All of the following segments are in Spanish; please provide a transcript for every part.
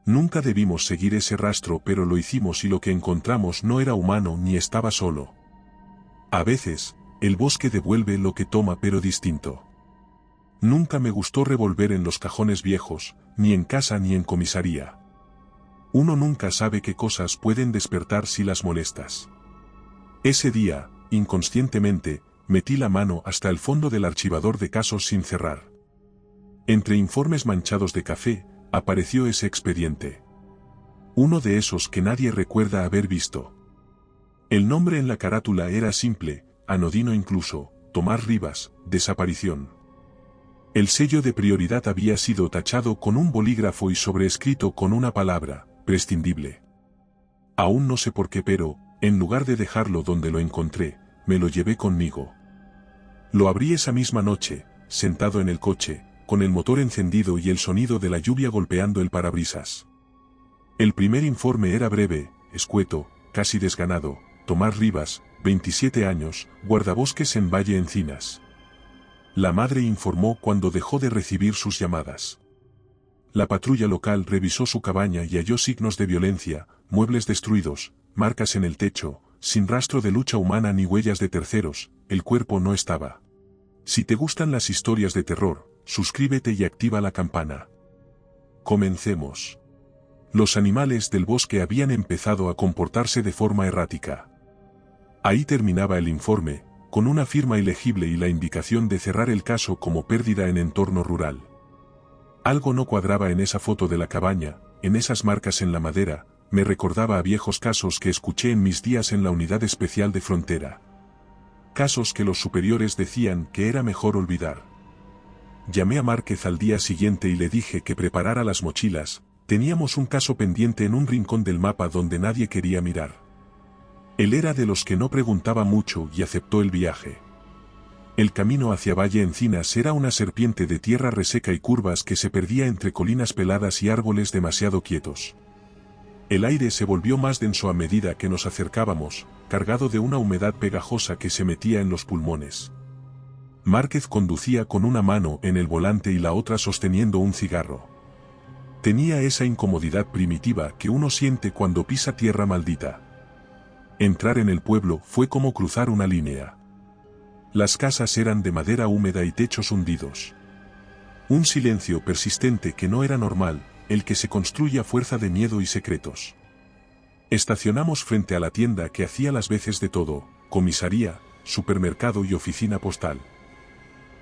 Nunca debimos seguir ese rastro, pero lo hicimos y lo que encontramos no era humano ni estaba solo. A veces, el bosque devuelve lo que toma pero distinto. Nunca me gustó revolver en los cajones viejos, ni en casa ni en comisaría. Uno nunca sabe qué cosas pueden despertar si las molestas. Ese día, inconscientemente, metí la mano hasta el fondo del archivador de casos sin cerrar. Entre informes manchados de café, apareció ese expediente. Uno de esos que nadie recuerda haber visto. El nombre en la carátula era simple, anodino incluso: Tomás Rivas, desaparición. El sello de prioridad había sido tachado con un bolígrafo y sobreescrito con una palabra: prescindible. Aún no sé por qué, pero, en lugar de dejarlo donde lo encontré, me lo llevé conmigo. Lo abrí esa misma noche, sentado en el coche, con el motor encendido y el sonido de la lluvia golpeando el parabrisas. El primer informe era breve, escueto, casi desganado: Tomás Rivas, 27 años, guardabosques en Valle Encinas. La madre informó cuando dejó de recibir sus llamadas. La patrulla local revisó su cabaña y halló signos de violencia, muebles destruidos, marcas en el techo, sin rastro de lucha humana ni huellas de terceros. El cuerpo no estaba. Si te gustan las historias de terror, suscríbete y activa la campana. Comencemos. Los animales del bosque habían empezado a comportarse de forma errática. Ahí terminaba el informe, con una firma ilegible y la indicación de cerrar el caso como pérdida en entorno rural. Algo no cuadraba en esa foto de la cabaña, en esas marcas en la madera. Me recordaba a viejos casos que escuché en mis días en la Unidad Especial de Frontera. Casos que los superiores decían que era mejor olvidar. Llamé a Márquez al día siguiente y le dije que preparara las mochilas. Teníamos un caso pendiente en un rincón del mapa donde nadie quería mirar. Él era de los que no preguntaba mucho y aceptó el viaje. El camino hacia Valle Encinas era una serpiente de tierra reseca y curvas que se perdía entre colinas peladas y árboles demasiado quietos. El aire se volvió más denso a medida que nos acercábamos, cargado de una humedad pegajosa que se metía en los pulmones. Márquez conducía con una mano en el volante y la otra sosteniendo un cigarro. Tenía esa incomodidad primitiva que uno siente cuando pisa tierra maldita. Entrar en el pueblo fue como cruzar una línea. Las casas eran de madera húmeda y techos hundidos. Un silencio persistente que no era normal, el que se construye a fuerza de miedo y secretos. Estacionamos frente a la tienda que hacía las veces de todo: comisaría, supermercado y oficina postal.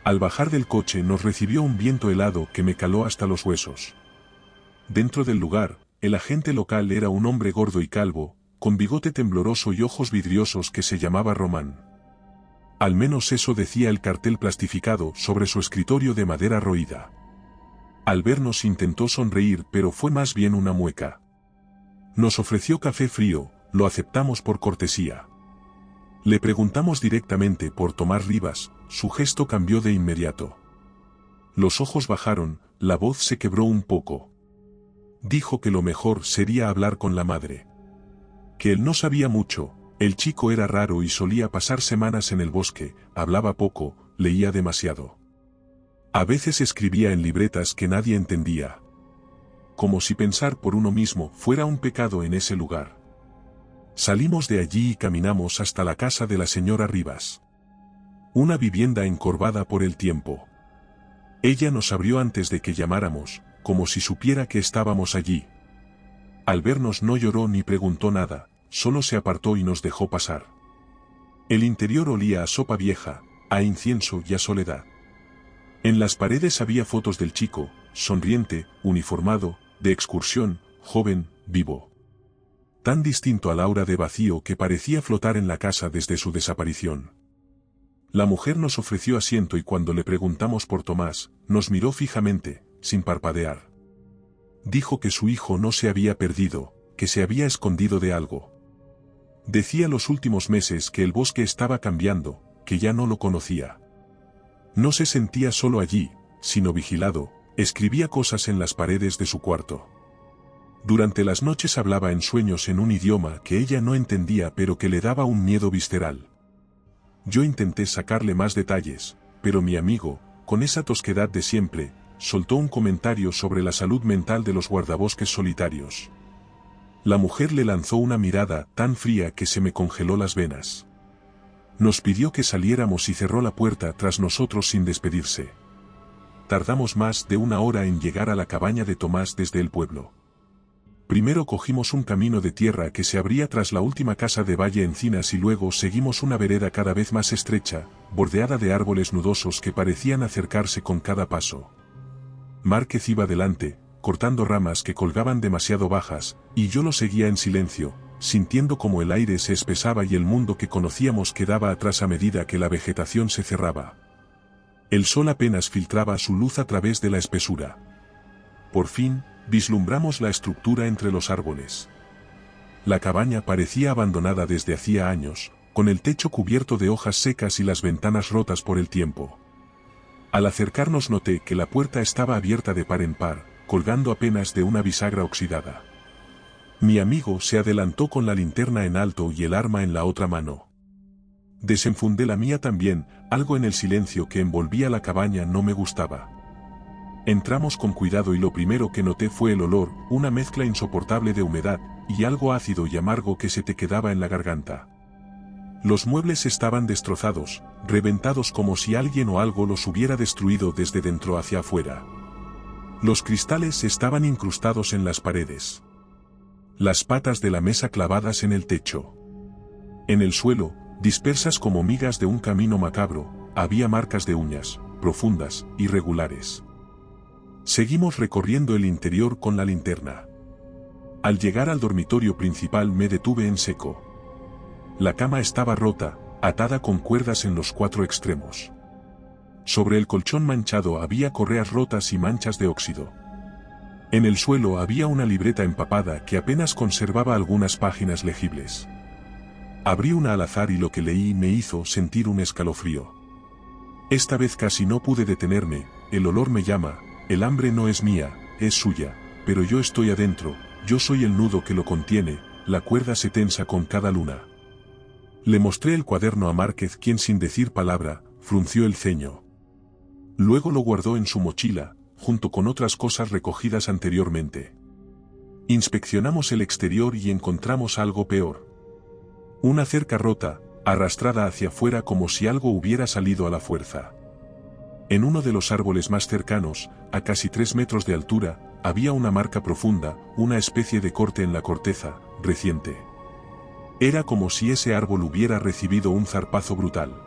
Al bajar del coche nos recibió un viento helado que me caló hasta los huesos. Dentro del lugar, el agente local era un hombre gordo y calvo, con bigote tembloroso y ojos vidriosos, que se llamaba Román. Al menos eso decía el cartel plastificado sobre su escritorio de madera roída. Al vernos intentó sonreír, pero fue más bien una mueca. Nos ofreció café frío, lo aceptamos por cortesía. Le preguntamos directamente por Tomás Rivas, su gesto cambió de inmediato. Los ojos bajaron, la voz se quebró un poco. Dijo que lo mejor sería hablar con la madre. Que él no sabía mucho, el chico era raro y solía pasar semanas en el bosque, hablaba poco, leía demasiado. A veces escribía en libretas que nadie entendía. Como si pensar por uno mismo fuera un pecado en ese lugar. Salimos de allí y caminamos hasta la casa de la señora Rivas. Una vivienda encorvada por el tiempo. Ella nos abrió antes de que llamáramos, como si supiera que estábamos allí. Al vernos no lloró ni preguntó nada, solo se apartó y nos dejó pasar. El interior olía a sopa vieja, a incienso y a soledad. En las paredes había fotos del chico, sonriente, uniformado, de excursión, joven, vivo. Tan distinto al aura de vacío que parecía flotar en la casa desde su desaparición. La mujer nos ofreció asiento y cuando le preguntamos por Tomás, nos miró fijamente, sin parpadear. Dijo que su hijo no se había perdido, que se había escondido de algo. Decía los últimos meses que el bosque estaba cambiando, que ya no lo conocía. No se sentía solo allí, sino vigilado, escribía cosas en las paredes de su cuarto. Durante las noches hablaba en sueños en un idioma que ella no entendía pero que le daba un miedo visceral. Yo intenté sacarle más detalles, pero mi amigo, con esa tosquedad de siempre, soltó un comentario sobre la salud mental de los guardabosques solitarios. La mujer le lanzó una mirada tan fría que se me congeló las venas. Nos pidió que saliéramos y cerró la puerta tras nosotros sin despedirse. Tardamos más de 1 hora en llegar a la cabaña de Tomás desde el pueblo. Primero cogimos un camino de tierra que se abría tras la última casa de Valle Encinas y luego seguimos una vereda cada vez más estrecha, bordeada de árboles nudosos que parecían acercarse con cada paso. Márquez iba delante, cortando ramas que colgaban demasiado bajas, y yo lo seguía en silencio, sintiendo como el aire se espesaba y el mundo que conocíamos quedaba atrás a medida que la vegetación se cerraba. El sol apenas filtraba su luz a través de la espesura. Por fin, vislumbramos la estructura entre los árboles. La cabaña parecía abandonada desde hacía años, con el techo cubierto de hojas secas y las ventanas rotas por el tiempo. Al acercarnos noté que la puerta estaba abierta de par en par, colgando apenas de una bisagra oxidada. Mi amigo se adelantó con la linterna en alto y el arma en la otra mano. Desenfundé la mía también, algo en el silencio que envolvía la cabaña no me gustaba. Entramos con cuidado y lo primero que noté fue el olor, una mezcla insoportable de humedad, y algo ácido y amargo que se te quedaba en la garganta. Los muebles estaban destrozados, reventados como si alguien o algo los hubiera destruido desde dentro hacia afuera. Los cristales estaban incrustados en las paredes. Las patas de la mesa clavadas en el techo. En el suelo, dispersas como migas de un camino macabro, había marcas de uñas, profundas, irregulares. Seguimos recorriendo el interior con la linterna. Al llegar al dormitorio principal me detuve en seco. La cama estaba rota, atada con cuerdas en los 4 extremos. Sobre el colchón manchado había correas rotas y manchas de óxido. En el suelo había una libreta empapada que apenas conservaba algunas páginas legibles. Abrí una al azar y lo que leí me hizo sentir un escalofrío. Esta vez casi no pude detenerme, el olor me llama, el hambre no es mía, es suya, pero yo estoy adentro, yo soy el nudo que lo contiene, la cuerda se tensa con cada luna. Le mostré el cuaderno a Márquez, quien sin decir palabra, frunció el ceño. Luego lo guardó en su mochila, junto con otras cosas recogidas anteriormente. Inspeccionamos el exterior y encontramos algo peor. Una cerca rota, arrastrada hacia afuera como si algo hubiera salido a la fuerza. En uno de los árboles más cercanos, a casi 3 metros de altura, había una marca profunda, una especie de corte en la corteza, reciente. Era como si ese árbol hubiera recibido un zarpazo brutal.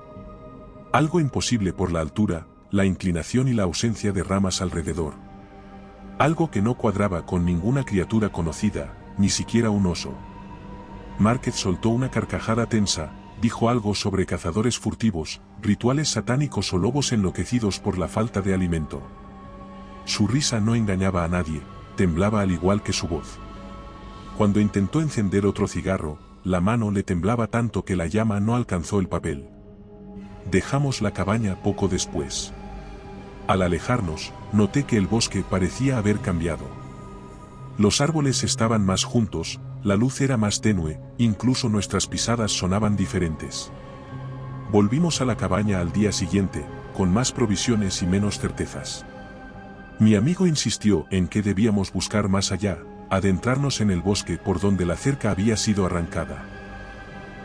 Algo imposible por la altura, la inclinación y la ausencia de ramas alrededor. Algo que no cuadraba con ninguna criatura conocida, ni siquiera un oso. Márquez soltó una carcajada tensa, dijo algo sobre cazadores furtivos, rituales satánicos o lobos enloquecidos por la falta de alimento. Su risa no engañaba a nadie, temblaba al igual que su voz. Cuando intentó encender otro cigarro, la mano le temblaba tanto que la llama no alcanzó el papel. Dejamos la cabaña poco después. Al alejarnos, noté que el bosque parecía haber cambiado. Los árboles estaban más juntos, la luz era más tenue, incluso nuestras pisadas sonaban diferentes. Volvimos a la cabaña al día siguiente, con más provisiones y menos certezas. Mi amigo insistió en que debíamos buscar más allá, adentrarnos en el bosque por donde la cerca había sido arrancada.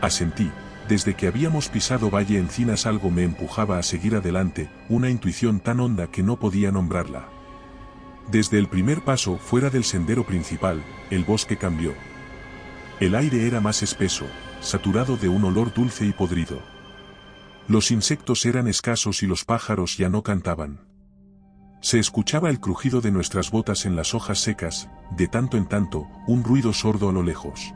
Asentí. Desde que habíamos pisado Valle Encinas algo me empujaba a seguir adelante, una intuición tan honda que no podía nombrarla. Desde el primer paso fuera del sendero principal, el bosque cambió. El aire era más espeso, saturado de un olor dulce y podrido. Los insectos eran escasos y los pájaros ya no cantaban. Se escuchaba el crujido de nuestras botas en las hojas secas, de tanto en tanto, un ruido sordo a lo lejos.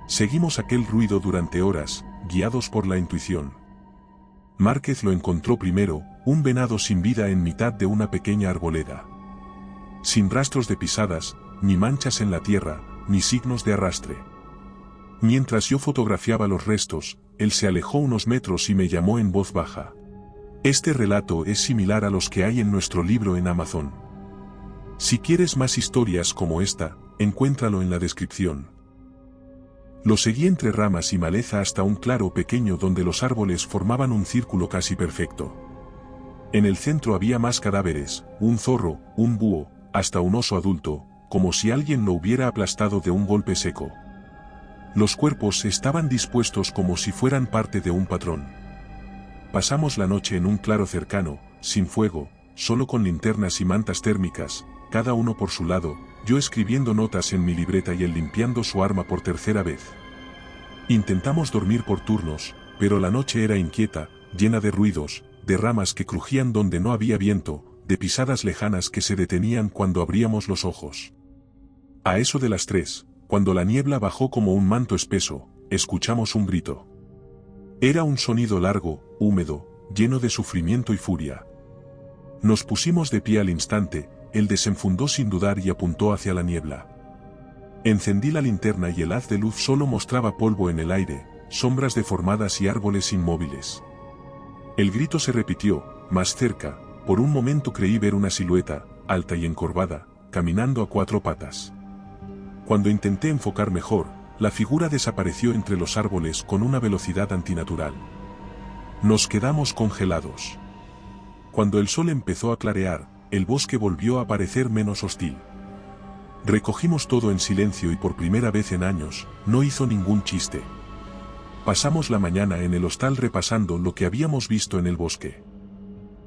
Seguimos aquel ruido durante horas, guiados por la intuición. Márquez lo encontró primero, un venado sin vida en mitad de una pequeña arboleda. Sin rastros de pisadas, ni manchas en la tierra, ni signos de arrastre. Mientras yo fotografiaba los restos, él se alejó unos metros y me llamó en voz baja. Este relato es similar a los que hay en nuestro libro en Amazon. Si quieres más historias como esta, encuéntralo en la descripción. Lo seguí entre ramas y maleza hasta un claro pequeño donde los árboles formaban un círculo casi perfecto. En el centro había más cadáveres, un zorro, un búho, hasta un oso adulto, como si alguien lo hubiera aplastado de un golpe seco. Los cuerpos estaban dispuestos como si fueran parte de un patrón. Pasamos la noche en un claro cercano, sin fuego, solo con linternas y mantas térmicas, cada uno por su lado, yo escribiendo notas en mi libreta y él limpiando su arma por tercera vez. Intentamos dormir por turnos, pero la noche era inquieta, llena de ruidos, de ramas que crujían donde no había viento, de pisadas lejanas que se detenían cuando abríamos los ojos. A eso de las 3, cuando la niebla bajó como un manto espeso, escuchamos un grito. Era un sonido largo, húmedo, lleno de sufrimiento y furia. Nos pusimos de pie al instante, él desenfundó sin dudar y apuntó hacia la niebla. Encendí la linterna y el haz de luz solo mostraba polvo en el aire, sombras deformadas y árboles inmóviles. El grito se repitió, más cerca, por un momento creí ver una silueta, alta y encorvada, caminando a 4 patas. Cuando intenté enfocar mejor, la figura desapareció entre los árboles con una velocidad antinatural. Nos quedamos congelados. Cuando el sol empezó a clarear, el bosque volvió a parecer menos hostil. Recogimos todo en silencio y por primera vez en años, no hizo ningún chiste. Pasamos la mañana en el hostal repasando lo que habíamos visto en el bosque.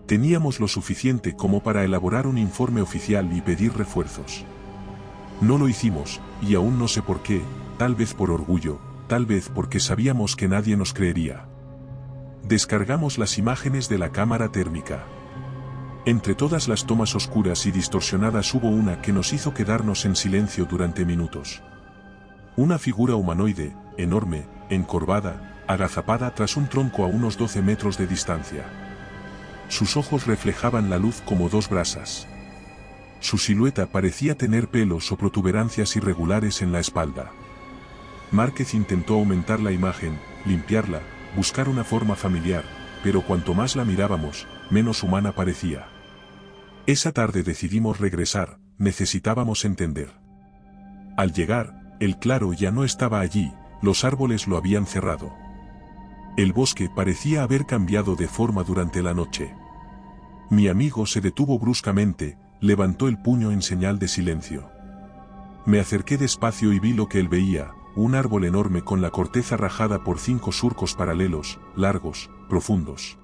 Teníamos lo suficiente como para elaborar un informe oficial y pedir refuerzos. No lo hicimos, y aún no sé por qué, tal vez por orgullo, tal vez porque sabíamos que nadie nos creería. Descargamos las imágenes de la cámara térmica. Entre todas las tomas oscuras y distorsionadas hubo una que nos hizo quedarnos en silencio durante minutos. Una figura humanoide, enorme, encorvada, agazapada tras un tronco a unos 12 metros de distancia. Sus ojos reflejaban la luz como 2 brasas. Su silueta parecía tener pelos o protuberancias irregulares en la espalda. Márquez intentó aumentar la imagen, limpiarla, buscar una forma familiar, pero cuanto más la mirábamos, menos humana parecía. Esa tarde decidimos regresar, necesitábamos entender. Al llegar, el claro ya no estaba allí, los árboles lo habían cerrado. El bosque parecía haber cambiado de forma durante la noche. Mi amigo se detuvo bruscamente, levantó el puño en señal de silencio. Me acerqué despacio y vi lo que él veía, un árbol enorme con la corteza rajada por 5 surcos paralelos, largos, profundos.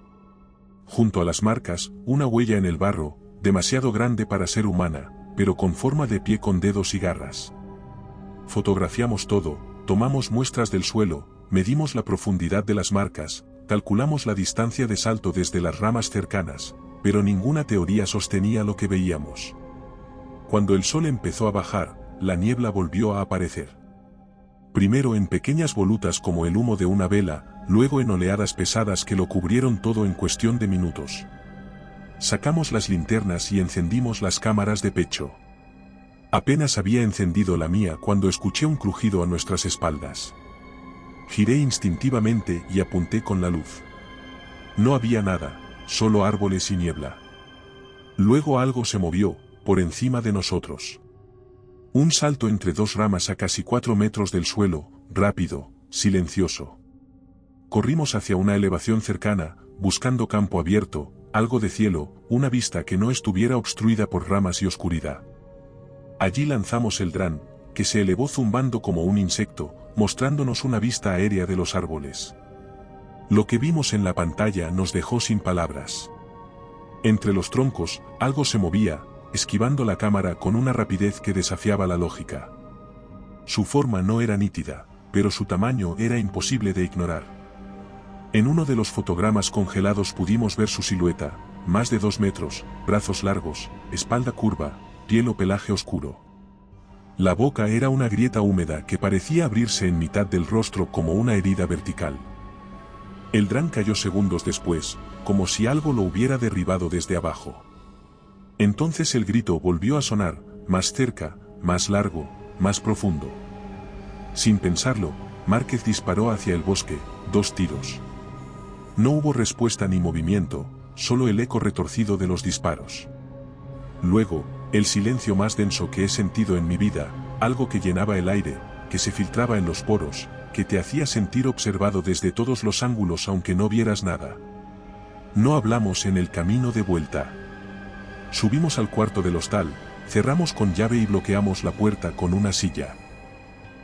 Junto a las marcas, una huella en el barro, demasiado grande para ser humana, pero con forma de pie con dedos y garras. Fotografiamos todo, tomamos muestras del suelo, medimos la profundidad de las marcas, calculamos la distancia de salto desde las ramas cercanas, pero ninguna teoría sostenía lo que veíamos. Cuando el sol empezó a bajar, la niebla volvió a aparecer. Primero en pequeñas volutas como el humo de una vela, luego en oleadas pesadas que lo cubrieron todo en cuestión de minutos. Sacamos las linternas y encendimos las cámaras de pecho. Apenas había encendido la mía cuando escuché un crujido a nuestras espaldas. Giré instintivamente y apunté con la luz. No había nada, solo árboles y niebla. Luego algo se movió, por encima de nosotros. Un salto entre 2 ramas a casi 4 metros del suelo, rápido, silencioso. Corrimos hacia una elevación cercana, buscando campo abierto, algo de cielo, una vista que no estuviera obstruida por ramas y oscuridad. Allí lanzamos el dron, que se elevó zumbando como un insecto, mostrándonos una vista aérea de los árboles. Lo que vimos en la pantalla nos dejó sin palabras. Entre los troncos, algo se movía, esquivando la cámara con una rapidez que desafiaba la lógica. Su forma no era nítida, pero su tamaño era imposible de ignorar. En uno de los fotogramas congelados pudimos ver su silueta, más de 2 metros, brazos largos, espalda curva, piel o pelaje oscuro. La boca era una grieta húmeda que parecía abrirse en mitad del rostro como una herida vertical. El dron cayó segundos después, como si algo lo hubiera derribado desde abajo. Entonces el grito volvió a sonar, más cerca, más largo, más profundo. Sin pensarlo, Márquez disparó hacia el bosque, 2 tiros. No hubo respuesta ni movimiento, solo el eco retorcido de los disparos. Luego, el silencio más denso que he sentido en mi vida, algo que llenaba el aire, que se filtraba en los poros, que te hacía sentir observado desde todos los ángulos aunque no vieras nada. No hablamos en el camino de vuelta. Subimos al cuarto del hostal, cerramos con llave y bloqueamos la puerta con una silla.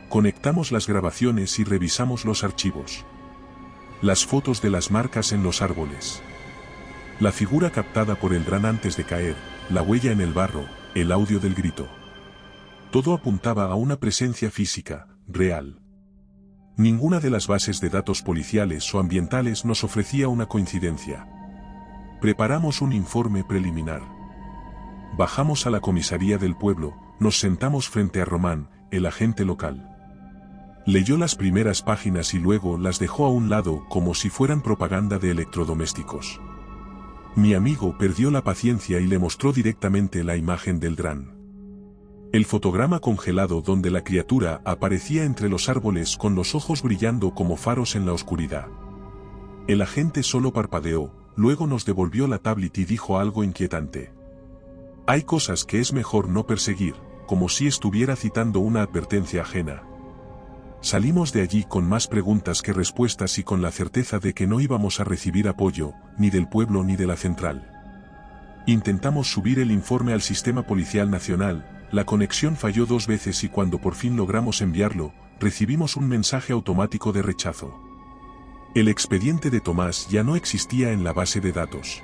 Conectamos las grabaciones y revisamos los archivos. Las fotos de las marcas en los árboles. La figura captada por el dron antes de caer, la huella en el barro, el audio del grito. Todo apuntaba a una presencia física, real. Ninguna de las bases de datos policiales o ambientales nos ofrecía una coincidencia. Preparamos un informe preliminar. Bajamos a la comisaría del pueblo, nos sentamos frente a Román, el agente local. Leyó las primeras páginas y luego las dejó a un lado como si fueran propaganda de electrodomésticos. Mi amigo perdió la paciencia y le mostró directamente la imagen del dron. El fotograma congelado donde la criatura aparecía entre los árboles con los ojos brillando como faros en la oscuridad. El agente solo parpadeó, luego nos devolvió la tablet y dijo algo inquietante. Hay cosas que es mejor no perseguir, como si estuviera citando una advertencia ajena. Salimos de allí con más preguntas que respuestas y con la certeza de que no íbamos a recibir apoyo, ni del pueblo ni de la central. Intentamos subir el informe al Sistema Policial Nacional, la conexión falló 2 veces y cuando por fin logramos enviarlo, recibimos un mensaje automático de rechazo. El expediente de Tomás ya no existía en la base de datos.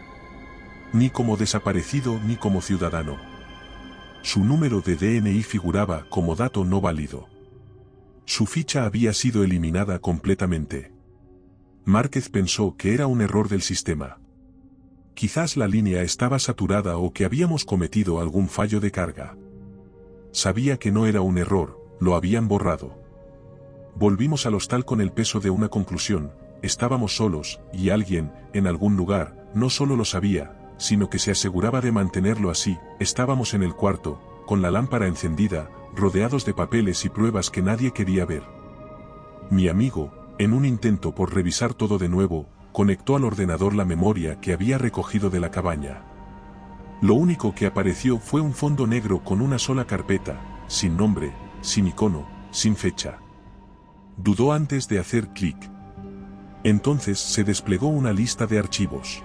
Ni como desaparecido ni como ciudadano. Su número de DNI figuraba como dato no válido. Su ficha había sido eliminada completamente. Márquez pensó que era un error del sistema. Quizás la línea estaba saturada o que habíamos cometido algún fallo de carga. Sabía que no era un error, lo habían borrado. Volvimos al hostal con el peso de una conclusión, estábamos solos, y alguien, en algún lugar, no solo lo sabía, sino que se aseguraba de mantenerlo así. Estábamos en el cuarto, con la lámpara encendida, rodeados de papeles y pruebas que nadie quería ver. Mi amigo, en un intento por revisar todo de nuevo, conectó al ordenador la memoria que había recogido de la cabaña. Lo único que apareció fue un fondo negro con una sola carpeta, sin nombre, sin icono, sin fecha. Dudó antes de hacer clic. Entonces se desplegó una lista de archivos.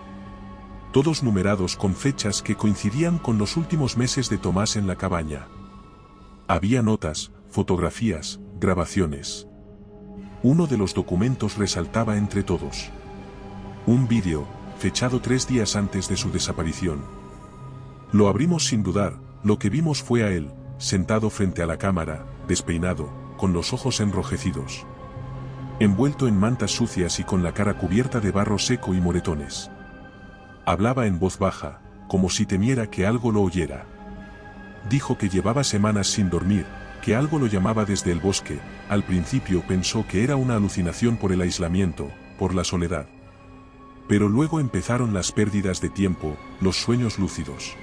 Todos numerados con fechas que coincidían con los últimos meses de Tomás en la cabaña. Había notas, fotografías, grabaciones. Uno de los documentos resaltaba entre todos. Un vídeo, fechado 3 días antes de su desaparición. Lo abrimos sin dudar, lo que vimos fue a él, sentado frente a la cámara, despeinado, con los ojos enrojecidos. Envuelto en mantas sucias y con la cara cubierta de barro seco y moretones. Hablaba en voz baja, como si temiera que algo lo oyera. Dijo que llevaba semanas sin dormir, que algo lo llamaba desde el bosque. Al principio pensó que era una alucinación por el aislamiento, por la soledad. Pero luego empezaron las pérdidas de tiempo, los sueños lúcidos.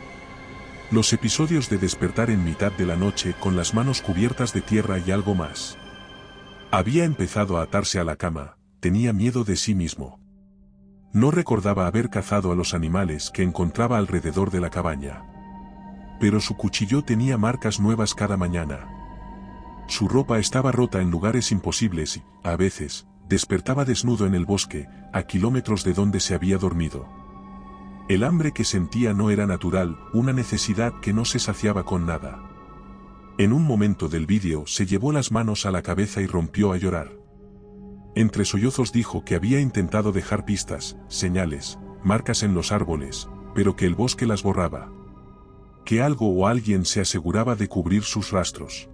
Los episodios de despertar en mitad de la noche con las manos cubiertas de tierra y algo más. Había empezado a atarse a la cama, tenía miedo de sí mismo. No recordaba haber cazado a los animales que encontraba alrededor de la cabaña. Pero su cuchillo tenía marcas nuevas cada mañana. Su ropa estaba rota en lugares imposibles y, a veces, despertaba desnudo en el bosque, a kilómetros de donde se había dormido. El hambre que sentía no era natural, una necesidad que no se saciaba con nada. En un momento del vídeo se llevó las manos a la cabeza y rompió a llorar. Entre sollozos dijo que había intentado dejar pistas, señales, marcas en los árboles, pero que el bosque las borraba. Que algo o alguien se aseguraba de cubrir sus rastros.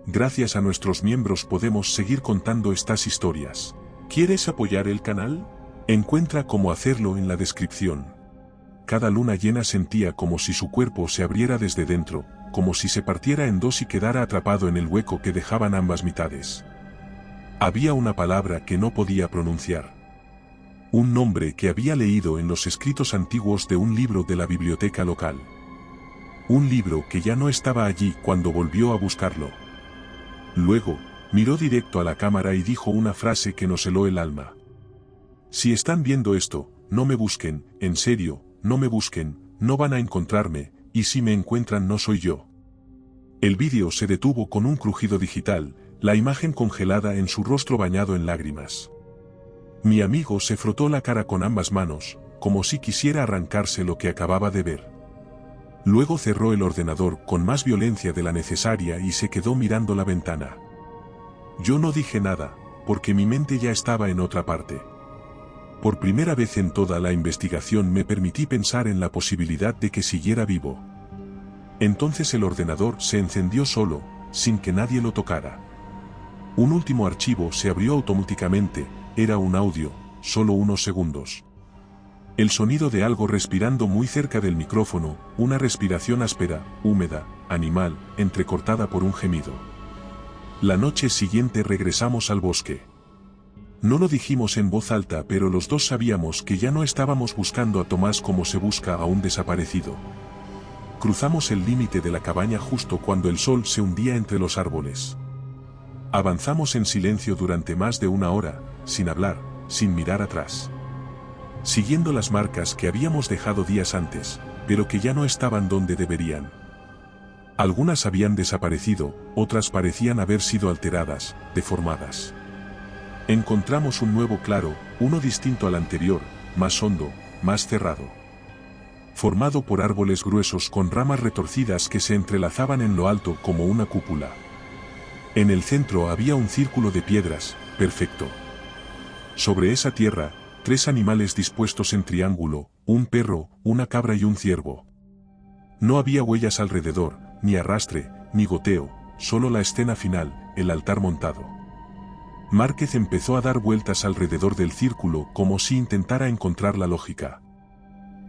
Gracias a nuestros miembros podemos seguir contando estas historias. ¿Quieres apoyar el canal? Encuentra cómo hacerlo en la descripción. Cada luna llena sentía como si su cuerpo se abriera desde dentro, como si se partiera en dos y quedara atrapado en el hueco que dejaban ambas mitades. Había una palabra que no podía pronunciar. Un nombre que había leído en los escritos antiguos de un libro de la biblioteca local. Un libro que ya no estaba allí cuando volvió a buscarlo. Luego, miró directo a la cámara y dijo una frase que nos heló el alma. Si están viendo esto, no me busquen, en serio, no me busquen, no van a encontrarme, y si me encuentran no soy yo. El vídeo se detuvo con un crujido digital, la imagen congelada en su rostro bañado en lágrimas. Mi amigo se frotó la cara con ambas manos, como si quisiera arrancarse lo que acababa de ver. Luego cerró el ordenador con más violencia de la necesaria y se quedó mirando la ventana. Yo no dije nada, porque mi mente ya estaba en otra parte. Por primera vez en toda la investigación me permití pensar en la posibilidad de que siguiera vivo. Entonces el ordenador se encendió solo, sin que nadie lo tocara. Un último archivo se abrió automáticamente, era un audio, solo unos segundos. El sonido de algo respirando muy cerca del micrófono, una respiración áspera, húmeda, animal, entrecortada por un gemido. La noche siguiente regresamos al bosque. No lo dijimos en voz alta, pero los dos sabíamos que ya no estábamos buscando a Tomás como se busca a un desaparecido. Cruzamos el límite de la cabaña justo cuando el sol se hundía entre los árboles. Avanzamos en silencio durante más de una hora, sin hablar, sin mirar atrás. Siguiendo las marcas que habíamos dejado días antes, pero que ya no estaban donde deberían. Algunas habían desaparecido, otras parecían haber sido alteradas, deformadas. Encontramos un nuevo claro, uno distinto al anterior, más hondo, más cerrado. Formado por árboles gruesos con ramas retorcidas que se entrelazaban en lo alto como una cúpula. En el centro había un círculo de piedras, perfecto. Sobre esa tierra, 3 animales dispuestos en triángulo, un perro, una cabra y un ciervo. No había huellas alrededor, ni arrastre, ni goteo, solo la escena final, el altar montado. Márquez empezó a dar vueltas alrededor del círculo como si intentara encontrar la lógica.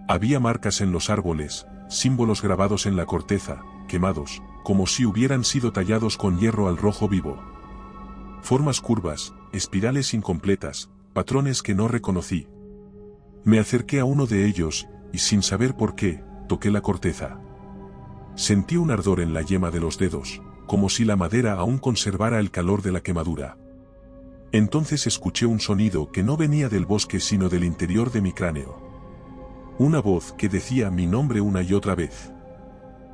Había marcas en los árboles, símbolos grabados en la corteza, quemados, como si hubieran sido tallados con hierro al rojo vivo. Formas curvas, espirales incompletas, patrones que no reconocí. Me acerqué a uno de ellos, y sin saber por qué, toqué la corteza. Sentí un ardor en la yema de los dedos, como si la madera aún conservara el calor de la quemadura. Entonces escuché un sonido que no venía del bosque sino del interior de mi cráneo. Una voz que decía mi nombre una y otra vez.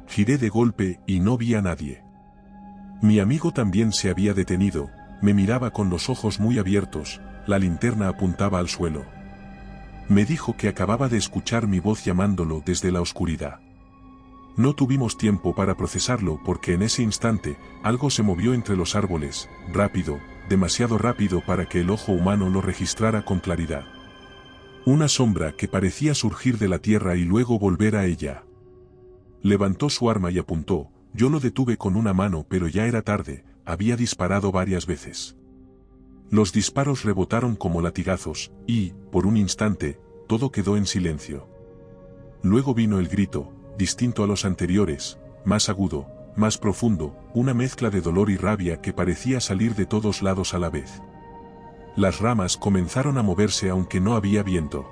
Giré de golpe y no vi a nadie. Mi amigo también se había detenido, me miraba con los ojos muy abiertos, la linterna apuntaba al suelo. Me dijo que acababa de escuchar mi voz llamándolo desde la oscuridad. No tuvimos tiempo para procesarlo porque en ese instante, algo se movió entre los árboles, rápido, demasiado rápido para que el ojo humano lo registrara con claridad. Una sombra que parecía surgir de la tierra y luego volver a ella. Levantó su arma y apuntó, yo lo detuve con una mano pero ya era tarde, había disparado varias veces. Los disparos rebotaron como latigazos, y, por un instante, todo quedó en silencio. Luego vino el grito, distinto a los anteriores, más agudo, más profundo, una mezcla de dolor y rabia que parecía salir de todos lados a la vez. Las ramas comenzaron a moverse aunque no había viento.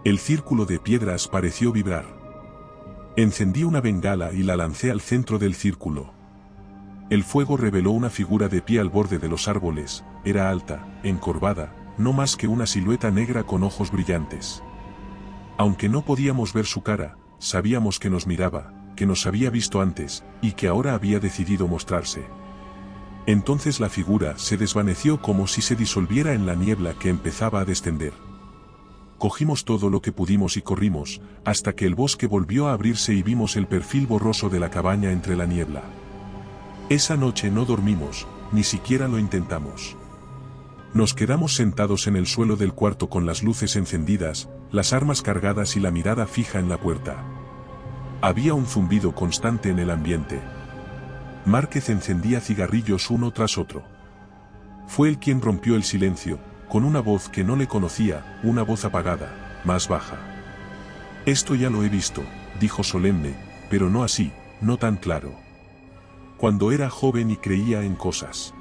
El círculo de piedras pareció vibrar. Encendí una bengala y la lancé al centro del círculo. El fuego reveló una figura de pie al borde de los árboles, era alta, encorvada, no más que una silueta negra con ojos brillantes. Aunque no podíamos ver su cara, sabíamos que nos miraba, que nos había visto antes, y que ahora había decidido mostrarse. Entonces la figura se desvaneció como si se disolviera en la niebla que empezaba a descender. Cogimos todo lo que pudimos y corrimos, hasta que el bosque volvió a abrirse y vimos el perfil borroso de la cabaña entre la niebla. Esa noche no dormimos, ni siquiera lo intentamos. Nos quedamos sentados en el suelo del cuarto con las luces encendidas, las armas cargadas y la mirada fija en la puerta. Había un zumbido constante en el ambiente. Márquez encendía cigarrillos uno tras otro. Fue él quien rompió el silencio, con una voz que no le conocía, una voz apagada, más baja. Esto ya lo he visto, dijo solemne, pero no así, no tan claro. Cuando era joven y creía en cosas.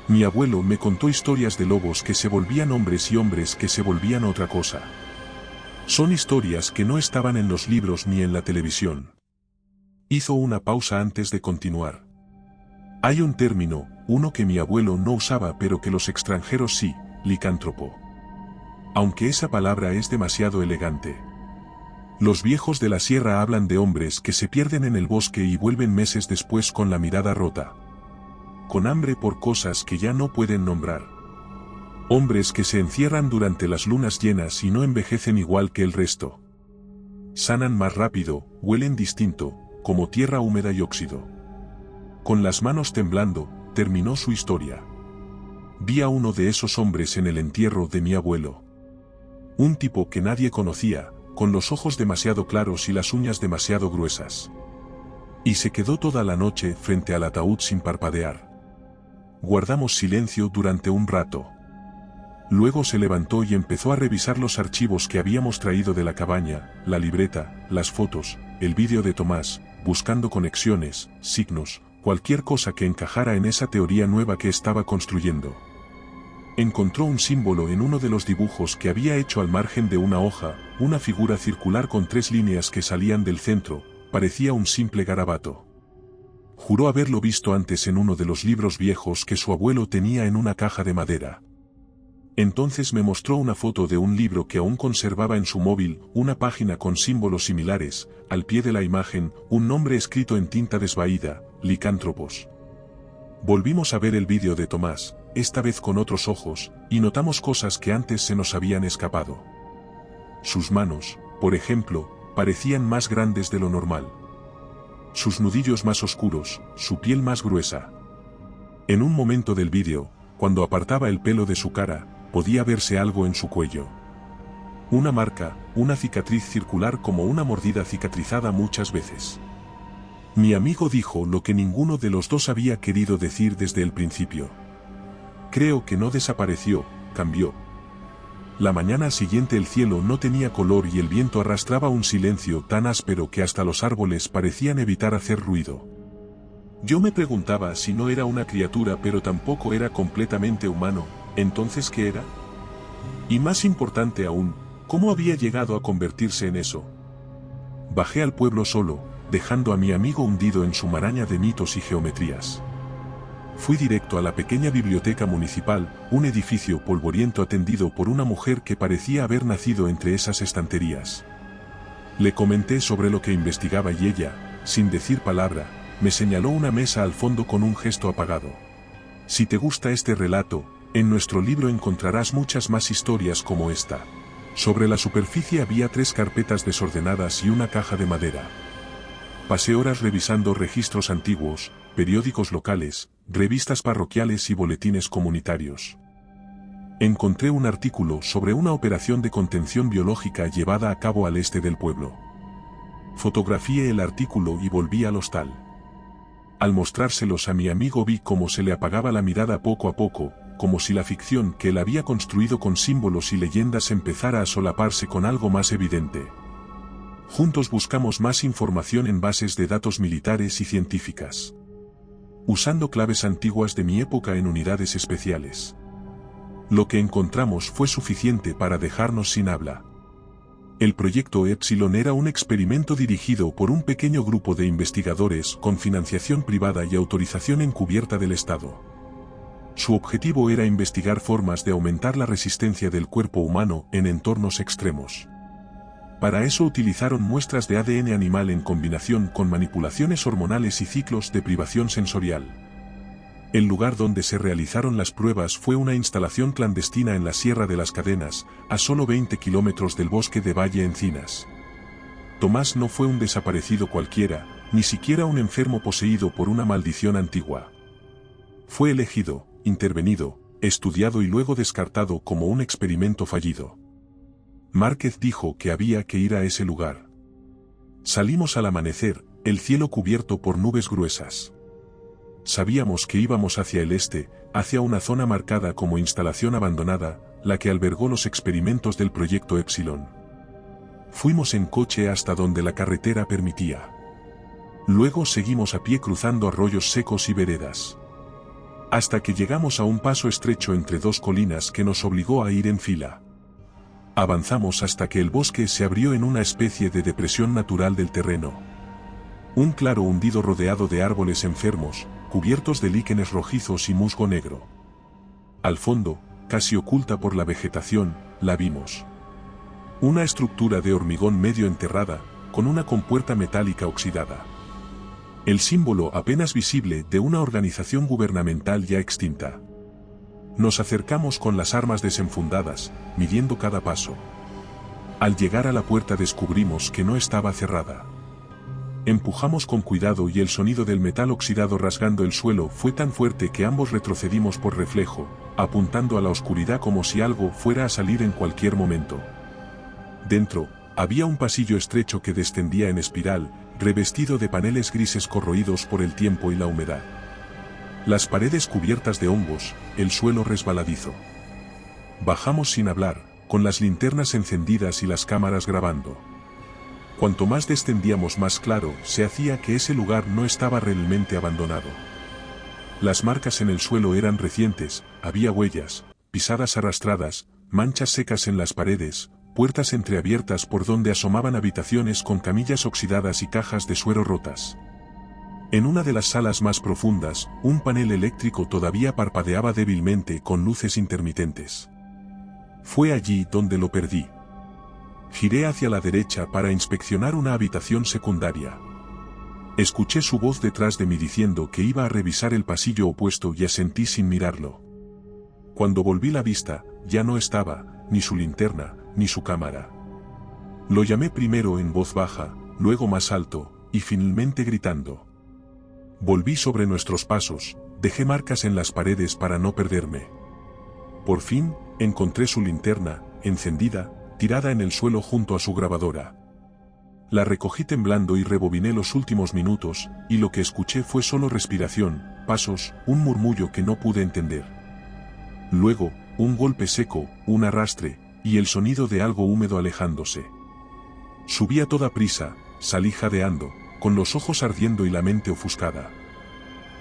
Mi abuelo me contó historias de lobos que se volvían hombres y hombres que se volvían otra cosa. Son historias que no estaban en los libros ni en la televisión. Hizo una pausa antes de continuar. Hay un término, uno que mi abuelo no usaba pero que los extranjeros sí, licántropo. Aunque esa palabra es demasiado elegante. Los viejos de la sierra hablan de hombres que se pierden en el bosque y vuelven meses después con la mirada rota. Con hambre por cosas que ya no pueden nombrar. Hombres que se encierran durante las lunas llenas y no envejecen igual que el resto. Sanan más rápido, huelen distinto, como tierra húmeda y óxido. Con las manos temblando, terminó su historia. Vi a uno de esos hombres en el entierro de mi abuelo. Un tipo que nadie conocía, con los ojos demasiado claros y las uñas demasiado gruesas. Y se quedó toda la noche frente al ataúd sin parpadear. Guardamos silencio durante un rato. Luego se levantó y empezó a revisar los archivos que habíamos traído de la cabaña, la libreta, las fotos, el vídeo de Tomás, buscando conexiones, signos, cualquier cosa que encajara en esa teoría nueva que estaba construyendo. Encontró un símbolo en uno de los dibujos que había hecho al margen de una hoja, una figura circular con 3 líneas que salían del centro, parecía un simple garabato. Juró haberlo visto antes en uno de los libros viejos que su abuelo tenía en una caja de madera. Entonces me mostró una foto de un libro que aún conservaba en su móvil, una página con símbolos similares, al pie de la imagen, un nombre escrito en tinta desvaída, licántropos. Volvimos a ver el vídeo de Tomás, esta vez con otros ojos, y notamos cosas que antes se nos habían escapado. Sus manos, por ejemplo, parecían más grandes de lo normal. Sus nudillos más oscuros, su piel más gruesa. En un momento del vídeo, cuando apartaba el pelo de su cara, podía verse algo en su cuello. Una marca, una cicatriz circular como una mordida cicatrizada muchas veces. Mi amigo dijo lo que ninguno de los dos había querido decir desde el principio. Creo que no desapareció, cambió. La mañana siguiente el cielo no tenía color y el viento arrastraba un silencio tan áspero que hasta los árboles parecían evitar hacer ruido. Yo me preguntaba si no era una criatura pero tampoco era completamente humano, ¿entonces qué era? Y más importante aún, ¿cómo había llegado a convertirse en eso? Bajé al pueblo solo, dejando a mi amigo hundido en su maraña de mitos y geometrías. Fui directo a la pequeña biblioteca municipal, un edificio polvoriento atendido por una mujer que parecía haber nacido entre esas estanterías. Le comenté sobre lo que investigaba y ella, sin decir palabra, me señaló una mesa al fondo con un gesto apagado. Si te gusta este relato, en nuestro libro encontrarás muchas más historias como esta. Sobre la superficie había 3 carpetas desordenadas y una caja de madera. Pasé horas revisando registros antiguos, periódicos locales, revistas parroquiales y boletines comunitarios. Encontré un artículo sobre una operación de contención biológica llevada a cabo al este del pueblo. Fotografié el artículo y volví al hostal. Al mostrárselos a mi amigo vi cómo se le apagaba la mirada poco a poco, como si la ficción que él había construido con símbolos y leyendas empezara a solaparse con algo más evidente. Juntos buscamos más información en bases de datos militares y científicas. Usando claves antiguas de mi época en unidades especiales. Lo que encontramos fue suficiente para dejarnos sin habla. El proyecto Epsilon era un experimento dirigido por un pequeño grupo de investigadores con financiación privada y autorización encubierta del Estado. Su objetivo era investigar formas de aumentar la resistencia del cuerpo humano en entornos extremos. Para eso utilizaron muestras de ADN animal en combinación con manipulaciones hormonales y ciclos de privación sensorial. El lugar donde se realizaron las pruebas fue una instalación clandestina en la Sierra de las Cadenas, a solo 20 kilómetros del bosque de Valle Encinas. Tomás no fue un desaparecido cualquiera, ni siquiera un enfermo poseído por una maldición antigua. Fue elegido, intervenido, estudiado y luego descartado como un experimento fallido. Márquez dijo que había que ir a ese lugar. Salimos al amanecer, el cielo cubierto por nubes gruesas. Sabíamos que íbamos hacia el este, hacia una zona marcada como instalación abandonada, la que albergó los experimentos del proyecto Epsilon. Fuimos en coche hasta donde la carretera permitía. Luego seguimos a pie cruzando arroyos secos y veredas. Hasta que llegamos a un paso estrecho entre 2 colinas que nos obligó a ir en fila. Avanzamos hasta que el bosque se abrió en una especie de depresión natural del terreno. Un claro hundido rodeado de árboles enfermos, cubiertos de líquenes rojizos y musgo negro. Al fondo, casi oculta por la vegetación, la vimos. Una estructura de hormigón medio enterrada, con una compuerta metálica oxidada. El símbolo apenas visible de una organización gubernamental ya extinta. Nos acercamos con las armas desenfundadas, midiendo cada paso. Al llegar a la puerta descubrimos que no estaba cerrada. Empujamos con cuidado y el sonido del metal oxidado rasgando el suelo fue tan fuerte que ambos retrocedimos por reflejo, apuntando a la oscuridad como si algo fuera a salir en cualquier momento. Dentro, había un pasillo estrecho que descendía en espiral, revestido de paneles grises corroídos por el tiempo y la humedad. Las paredes cubiertas de hongos, el suelo resbaladizo. Bajamos sin hablar, con las linternas encendidas y las cámaras grabando. Cuanto más descendíamos más claro se hacía que ese lugar no estaba realmente abandonado. Las marcas en el suelo eran recientes, había huellas, pisadas arrastradas, manchas secas en las paredes, puertas entreabiertas por donde asomaban habitaciones con camillas oxidadas y cajas de suero rotas. En una de las salas más profundas, un panel eléctrico todavía parpadeaba débilmente con luces intermitentes. Fue allí donde lo perdí. Giré hacia la derecha para inspeccionar una habitación secundaria. Escuché su voz detrás de mí diciendo que iba a revisar el pasillo opuesto y asentí sin mirarlo. Cuando volví la vista, ya no estaba, ni su linterna, ni su cámara. Lo llamé primero en voz baja, luego más alto, y finalmente gritando. Volví sobre nuestros pasos, dejé marcas en las paredes para no perderme. Por fin, encontré su linterna, encendida, tirada en el suelo junto a su grabadora. La recogí temblando y rebobiné los últimos minutos, y lo que escuché fue solo respiración, pasos, un murmullo que no pude entender. Luego, un golpe seco, un arrastre, y el sonido de algo húmedo alejándose. Subí a toda prisa, salí jadeando, con los ojos ardiendo y la mente ofuscada.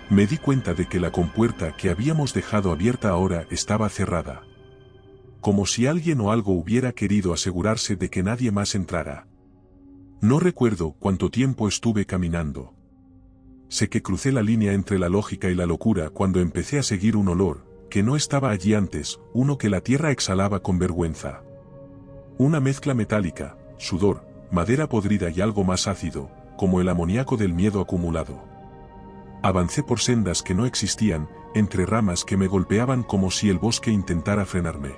Me di cuenta de que la compuerta que habíamos dejado abierta ahora estaba cerrada. Como si alguien o algo hubiera querido asegurarse de que nadie más entrara. No recuerdo cuánto tiempo estuve caminando. Sé que crucé la línea entre la lógica y la locura cuando empecé a seguir un olor, que no estaba allí antes, uno que la tierra exhalaba con vergüenza. Una mezcla metálica, sudor, madera podrida y algo más ácido, como el amoníaco del miedo acumulado. Avancé por sendas que no existían, entre ramas que me golpeaban como si el bosque intentara frenarme.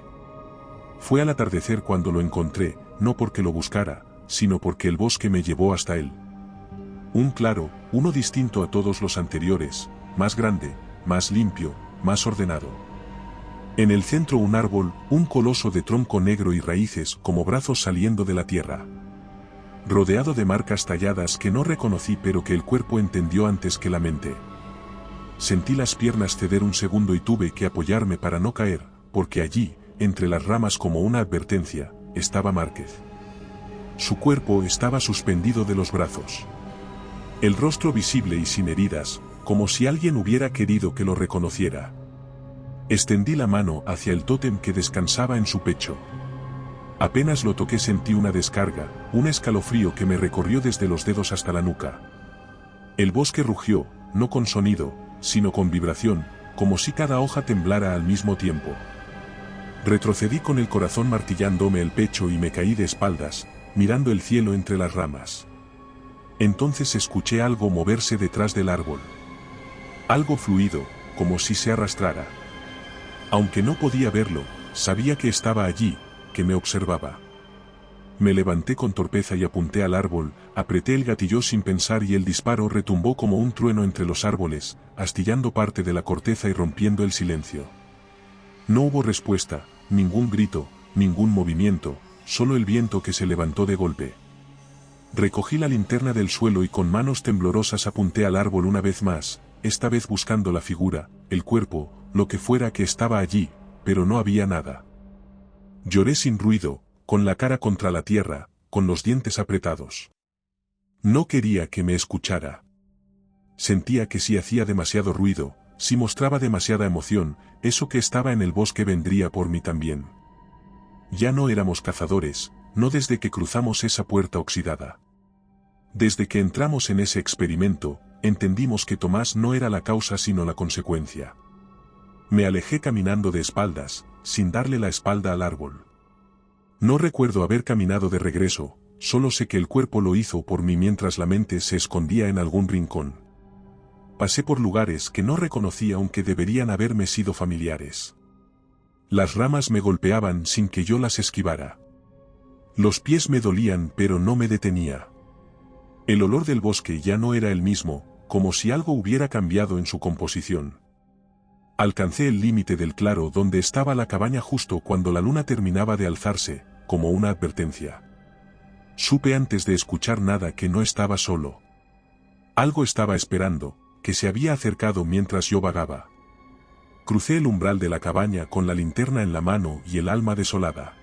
Fue al atardecer cuando lo encontré, no porque lo buscara, sino porque el bosque me llevó hasta él. Un claro, uno distinto a todos los anteriores, más grande, más limpio, más ordenado. En el centro un árbol, un coloso de tronco negro y raíces como brazos saliendo de la tierra. Rodeado de marcas talladas que no reconocí pero que el cuerpo entendió antes que la mente. Sentí las piernas ceder un segundo y tuve que apoyarme para no caer, porque allí, entre las ramas como una advertencia, estaba Márquez. Su cuerpo estaba suspendido de los brazos. El rostro visible y sin heridas, como si alguien hubiera querido que lo reconociera. Extendí la mano hacia el tótem que descansaba en su pecho. Apenas lo toqué sentí una descarga, un escalofrío que me recorrió desde los dedos hasta la nuca. El bosque rugió, no con sonido, sino con vibración, como si cada hoja temblara al mismo tiempo. Retrocedí con el corazón martillándome el pecho y me caí de espaldas, mirando el cielo entre las ramas. Entonces escuché algo moverse detrás del árbol. Algo fluido, como si se arrastrara. Aunque no podía verlo, sabía que estaba allí, que me observaba. Me levanté con torpeza y apunté al árbol, apreté el gatillo sin pensar y el disparo retumbó como un trueno entre los árboles, astillando parte de la corteza y rompiendo el silencio. No hubo respuesta, ningún grito, ningún movimiento, solo el viento que se levantó de golpe. Recogí la linterna del suelo y con manos temblorosas apunté al árbol una vez más, esta vez buscando la figura, el cuerpo, lo que fuera que estaba allí, pero no había nada. Lloré sin ruido, con la cara contra la tierra, con los dientes apretados. No quería que me escuchara. Sentía que si hacía demasiado ruido, si mostraba demasiada emoción, eso que estaba en el bosque vendría por mí también. Ya no éramos cazadores, no desde que cruzamos esa puerta oxidada. Desde que entramos en ese experimento, entendimos que Tomás no era la causa sino la consecuencia. Me alejé caminando de espaldas, sin darle la espalda al árbol. No recuerdo haber caminado de regreso, solo sé que el cuerpo lo hizo por mí mientras la mente se escondía en algún rincón. Pasé por lugares que no reconocí aunque deberían haberme sido familiares. Las ramas me golpeaban sin que yo las esquivara. Los pies me dolían pero no me detenía. El olor del bosque ya no era el mismo, como si algo hubiera cambiado en su composición. Alcancé el límite del claro donde estaba la cabaña justo cuando la luna terminaba de alzarse, como una advertencia. Supe antes de escuchar nada que no estaba solo. Algo estaba esperando, que se había acercado mientras yo vagaba. Crucé el umbral de la cabaña con la linterna en la mano y el alma desolada.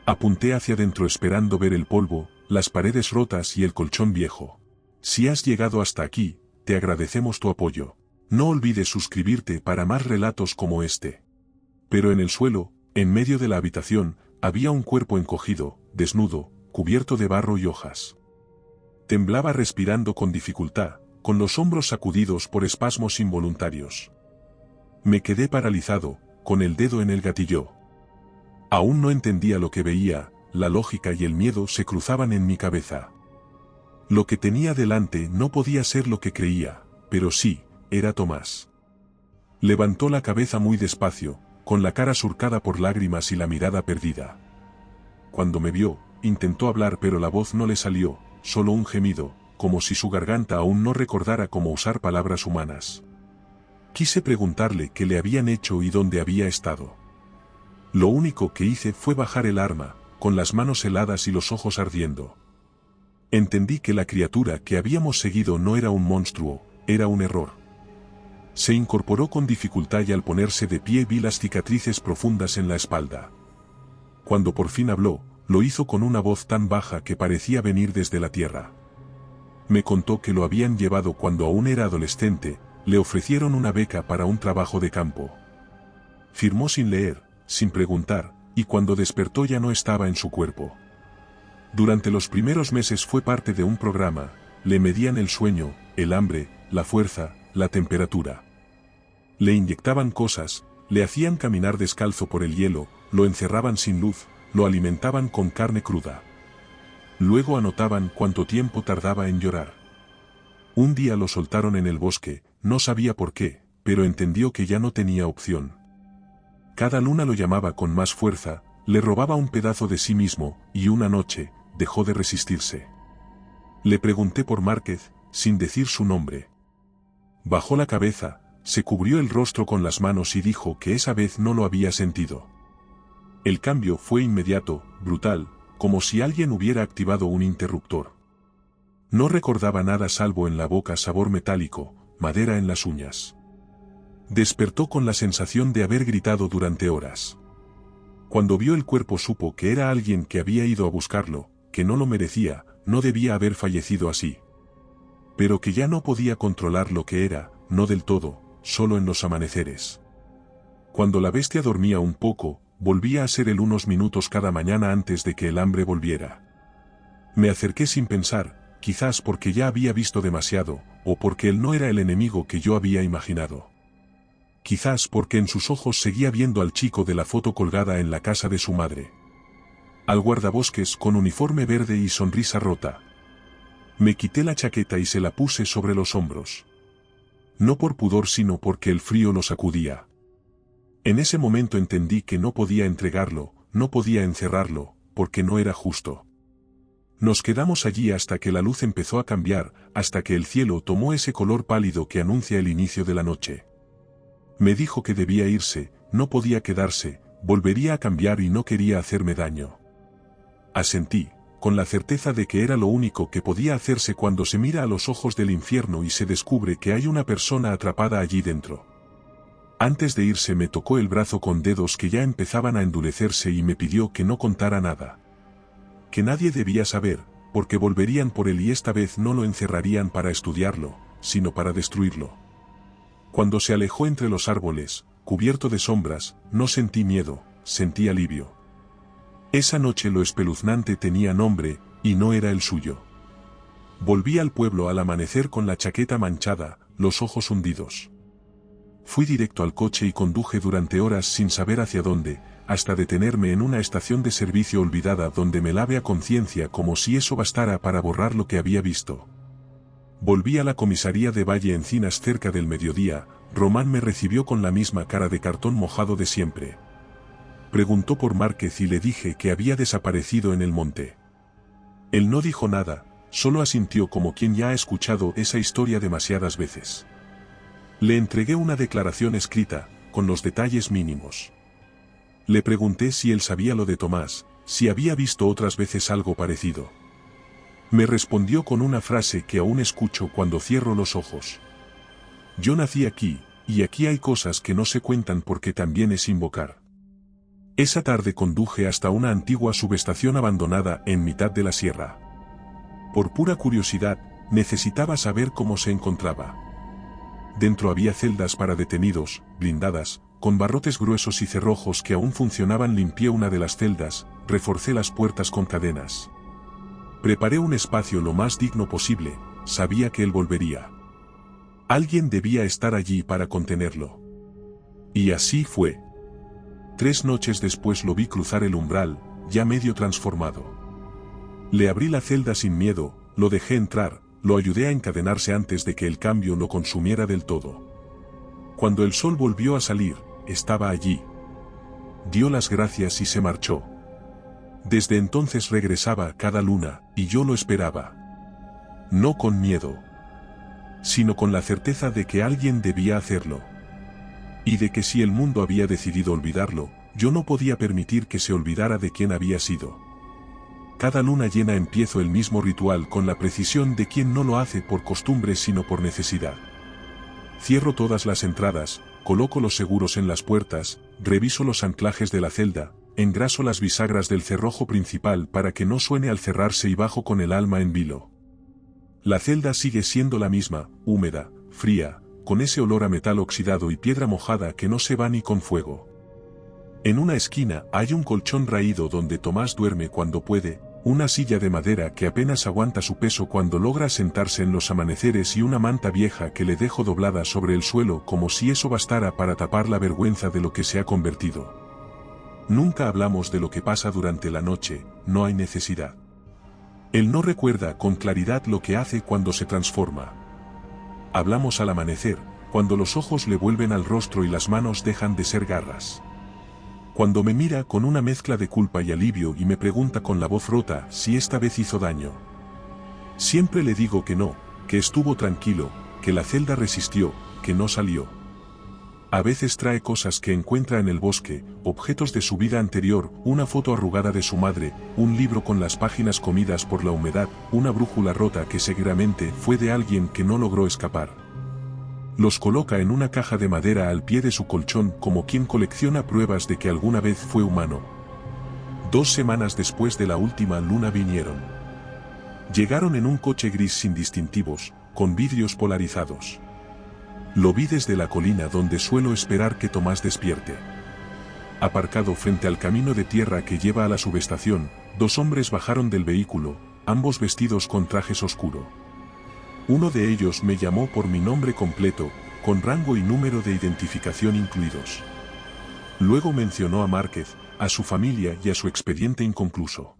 Apunté hacia adentro esperando ver el polvo, las paredes rotas y el colchón viejo. Si has llegado hasta aquí, te agradecemos tu apoyo. No olvides suscribirte para más relatos como este. Pero en el suelo, en medio de la habitación, había un cuerpo encogido, desnudo, cubierto de barro y hojas. Temblaba respirando con dificultad, con los hombros sacudidos por espasmos involuntarios. Me quedé paralizado, con el dedo en el gatillo. Aún no entendía lo que veía, la lógica y el miedo se cruzaban en mi cabeza. Lo que tenía delante no podía ser lo que creía, pero sí, era Tomás. Levantó la cabeza muy despacio, con la cara surcada por lágrimas y la mirada perdida. Cuando me vio, intentó hablar pero la voz no le salió, solo un gemido, como si su garganta aún no recordara cómo usar palabras humanas. Quise preguntarle qué le habían hecho y dónde había estado. Lo único que hice fue bajar el arma, con las manos heladas y los ojos ardiendo. Entendí que la criatura que habíamos seguido no era un monstruo, era un error. Se incorporó con dificultad y al ponerse de pie vi las cicatrices profundas en la espalda. Cuando por fin habló, lo hizo con una voz tan baja que parecía venir desde la tierra. Me contó que lo habían llevado cuando aún era adolescente, le ofrecieron una beca para un trabajo de campo. Firmó sin leer, sin preguntar, y cuando despertó ya no estaba en su cuerpo. Durante los primeros meses fue parte de un programa, le medían el sueño, el hambre, la fuerza, la temperatura. Le inyectaban cosas, le hacían caminar descalzo por el hielo, lo encerraban sin luz, lo alimentaban con carne cruda. Luego anotaban cuánto tiempo tardaba en llorar. Un día lo soltaron en el bosque, no sabía por qué, pero entendió que ya no tenía opción. Cada luna lo llamaba con más fuerza, le robaba un pedazo de sí mismo, y una noche, dejó de resistirse. Le pregunté por Márquez, sin decir su nombre. Bajó la cabeza, se cubrió el rostro con las manos y dijo que esa vez no lo había sentido. El cambio fue inmediato, brutal, como si alguien hubiera activado un interruptor. No recordaba nada salvo en la boca sabor metálico, madera en las uñas. Despertó con la sensación de haber gritado durante horas. Cuando vio el cuerpo supo que era alguien que había ido a buscarlo, que no lo merecía, no debía haber fallecido así. Pero que ya no podía controlar lo que era, no del todo, solo en los amaneceres. Cuando la bestia dormía un poco, volvía a ser él unos minutos cada mañana antes de que el hambre volviera. Me acerqué sin pensar, quizás porque ya había visto demasiado, o porque él no era el enemigo que yo había imaginado. Quizás porque en sus ojos seguía viendo al chico de la foto colgada en la casa de su madre. Al guardabosques con uniforme verde y sonrisa rota. Me quité la chaqueta y se la puse sobre los hombros. No por pudor sino porque el frío lo sacudía. En ese momento entendí que no podía entregarlo, no podía encerrarlo, porque no era justo. Nos quedamos allí hasta que la luz empezó a cambiar, hasta que el cielo tomó ese color pálido que anuncia el inicio de la noche. Me dijo que debía irse, no podía quedarse, volvería a cambiar y no quería hacerme daño. Asentí, con la certeza de que era lo único que podía hacerse cuando se mira a los ojos del infierno y se descubre que hay una persona atrapada allí dentro. Antes de irse me tocó el brazo con dedos que ya empezaban a endurecerse y me pidió que no contara nada. Que nadie debía saber, porque volverían por él y esta vez no lo encerrarían para estudiarlo, sino para destruirlo. Cuando se alejó entre los árboles, cubierto de sombras, no sentí miedo, sentí alivio. Esa noche lo espeluznante tenía nombre, y no era el suyo. Volví al pueblo al amanecer con la chaqueta manchada, los ojos hundidos. Fui directo al coche y conduje durante horas sin saber hacia dónde, hasta detenerme en una estación de servicio olvidada donde me lave a conciencia como si eso bastara para borrar lo que había visto. Volví a la comisaría de Valle Encinas cerca del mediodía. Román me recibió con la misma cara de cartón mojado de siempre. Preguntó por Márquez y le dije que había desaparecido en el monte. Él no dijo nada, solo asintió como quien ya ha escuchado esa historia demasiadas veces. Le entregué una declaración escrita, con los detalles mínimos. Le pregunté si él sabía lo de Tomás, si había visto otras veces algo parecido. Me respondió con una frase que aún escucho cuando cierro los ojos. Yo nací aquí, y aquí hay cosas que no se cuentan porque también es invocar. Esa tarde conduje hasta una antigua subestación abandonada en mitad de la sierra. Por pura curiosidad, necesitaba saber cómo se encontraba. Dentro había celdas para detenidos, blindadas, con barrotes gruesos y cerrojos que aún funcionaban. Limpié una de las celdas, reforcé las puertas con cadenas. Preparé un espacio lo más digno posible, sabía que él volvería. Alguien debía estar allí para contenerlo. Y así fue. 3 noches después lo vi cruzar el umbral, ya medio transformado. Le abrí la celda sin miedo, lo dejé entrar, lo ayudé a encadenarse antes de que el cambio lo consumiera del todo. Cuando el sol volvió a salir, estaba allí. Dio las gracias y se marchó. Desde entonces regresaba cada luna, y yo lo esperaba. No con miedo, sino con la certeza de que alguien debía hacerlo. Y de que si el mundo había decidido olvidarlo, yo no podía permitir que se olvidara de quién había sido. Cada luna llena empiezo el mismo ritual con la precisión de quien no lo hace por costumbre sino por necesidad. Cierro todas las entradas, coloco los seguros en las puertas, reviso los anclajes de la celda, engraso las bisagras del cerrojo principal para que no suene al cerrarse y bajo con el alma en vilo. La celda sigue siendo la misma, húmeda, fría, con ese olor a metal oxidado y piedra mojada que no se va ni con fuego. En una esquina hay un colchón raído donde Tomás duerme cuando puede, una silla de madera que apenas aguanta su peso cuando logra sentarse en los amaneceres y una manta vieja que le dejo doblada sobre el suelo como si eso bastara para tapar la vergüenza de lo que se ha convertido. Nunca hablamos de lo que pasa durante la noche, no hay necesidad. Él no recuerda con claridad lo que hace cuando se transforma. Hablamos al amanecer, cuando los ojos le vuelven al rostro y las manos dejan de ser garras. Cuando me mira con una mezcla de culpa y alivio y me pregunta con la voz rota si esta vez hizo daño. Siempre le digo que no, que estuvo tranquilo, que la celda resistió, que no salió. A veces trae cosas que encuentra en el bosque, objetos de su vida anterior, una foto arrugada de su madre, un libro con las páginas comidas por la humedad, una brújula rota que seguramente fue de alguien que no logró escapar. Los coloca en una caja de madera al pie de su colchón como quien colecciona pruebas de que alguna vez fue humano. 2 semanas después de la última luna vinieron. Llegaron en un coche gris sin distintivos, con vidrios polarizados. Lo vi desde la colina donde suelo esperar que Tomás despierte. Aparcado frente al camino de tierra que lleva a la subestación, 2 hombres bajaron del vehículo, ambos vestidos con trajes oscuros. Uno de ellos me llamó por mi nombre completo, con rango y número de identificación incluidos. Luego mencionó a Márquez, a su familia y a su expediente inconcluso.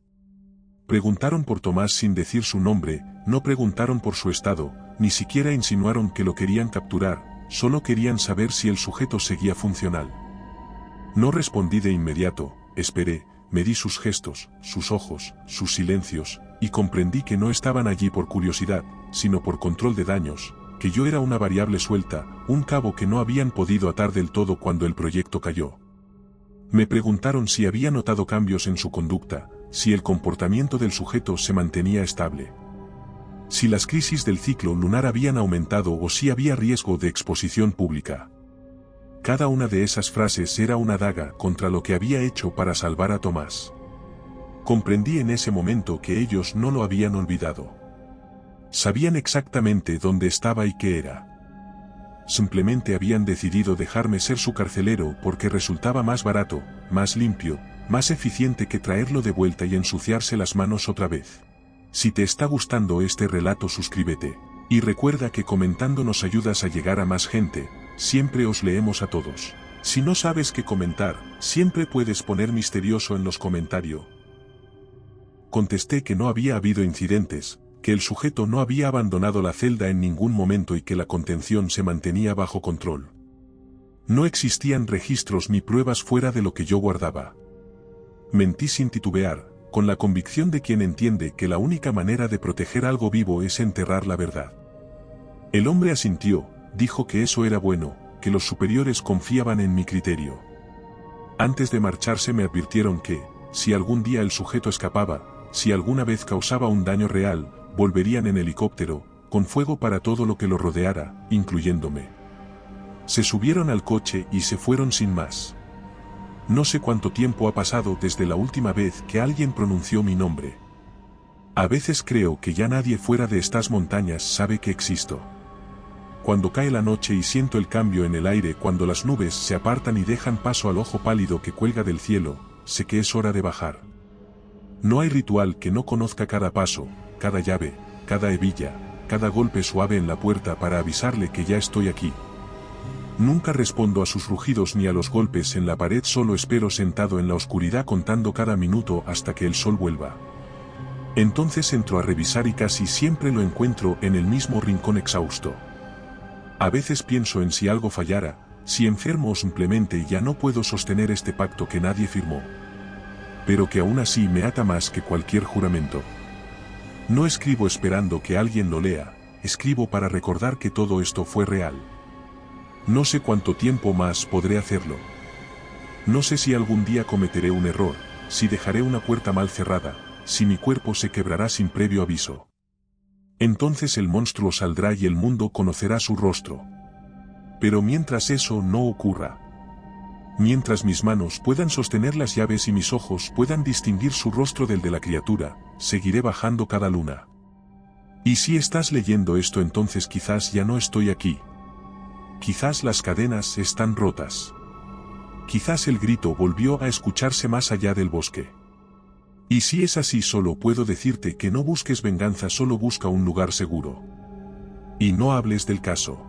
Preguntaron por Tomás sin decir su nombre, no preguntaron por su estado, ni siquiera insinuaron que lo querían capturar, solo querían saber si el sujeto seguía funcional. No respondí de inmediato, esperé, medí sus gestos, sus ojos, sus silencios, y comprendí que no estaban allí por curiosidad, sino por control de daños, que yo era una variable suelta, un cabo que no habían podido atar del todo cuando el proyecto cayó. Me preguntaron si había notado cambios en su conducta, si el comportamiento del sujeto se mantenía estable. Si las crisis del ciclo lunar habían aumentado o si había riesgo de exposición pública. Cada una de esas frases era una daga contra lo que había hecho para salvar a Tomás. Comprendí en ese momento que ellos no lo habían olvidado. Sabían exactamente dónde estaba y qué era. Simplemente habían decidido dejarme ser su carcelero porque resultaba más barato, más limpio, más eficiente que traerlo de vuelta y ensuciarse las manos otra vez. Si te está gustando este relato, suscríbete. Y recuerda que comentando nos ayudas a llegar a más gente, siempre os leemos a todos. Si no sabes qué comentar, siempre puedes poner misterioso en los comentarios. Contesté que no había habido incidentes, que el sujeto no había abandonado la celda en ningún momento y que la contención se mantenía bajo control. No existían registros ni pruebas fuera de lo que yo guardaba. Mentí sin titubear, con la convicción de quien entiende que la única manera de proteger algo vivo es enterrar la verdad. El hombre asintió, dijo que eso era bueno, que los superiores confiaban en mi criterio. Antes de marcharse me advirtieron que, si algún día el sujeto escapaba, si alguna vez causaba un daño real, volverían en helicóptero, con fuego para todo lo que lo rodeara, incluyéndome. Se subieron al coche y se fueron sin más. No sé cuánto tiempo ha pasado desde la última vez que alguien pronunció mi nombre. A veces creo que ya nadie fuera de estas montañas sabe que existo. Cuando cae la noche y siento el cambio en el aire, cuando las nubes se apartan y dejan paso al ojo pálido que cuelga del cielo, sé que es hora de bajar. No hay ritual que no conozca cada paso, cada llave, cada hebilla, cada golpe suave en la puerta para avisarle que ya estoy aquí. Nunca respondo a sus rugidos ni a los golpes en la pared, solo espero sentado en la oscuridad contando cada minuto hasta que el sol vuelva. Entonces entro a revisar y casi siempre lo encuentro en el mismo rincón exhausto. A veces pienso en si algo fallara, si enfermo o simplemente ya no puedo sostener este pacto que nadie firmó. Pero que aún así me ata más que cualquier juramento. No escribo esperando que alguien lo lea, escribo para recordar que todo esto fue real. No sé cuánto tiempo más podré hacerlo. No sé si algún día cometeré un error, si dejaré una puerta mal cerrada, si mi cuerpo se quebrará sin previo aviso. Entonces el monstruo saldrá y el mundo conocerá su rostro. Pero mientras eso no ocurra, mientras mis manos puedan sostener las llaves y mis ojos puedan distinguir su rostro del de la criatura, seguiré bajando cada luna. Y si estás leyendo esto, entonces quizás ya no estoy aquí. Quizás las cadenas están rotas. Quizás el grito volvió a escucharse más allá del bosque. Y si es así, solo puedo decirte que no busques venganza, solo busca un lugar seguro. Y no hables del caso.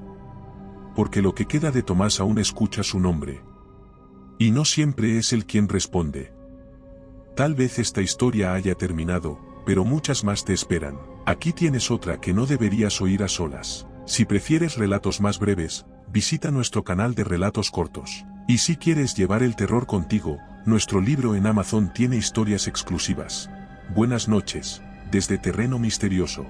Porque lo que queda de Tomás aún escucha su nombre. Y no siempre es él quien responde. Tal vez esta historia haya terminado, pero muchas más te esperan. Aquí tienes otra que no deberías oír a solas. Si prefieres relatos más breves, visita nuestro canal de relatos cortos. Y si quieres llevar el terror contigo, nuestro libro en Amazon tiene historias exclusivas. Buenas noches, desde Terreno Misterioso.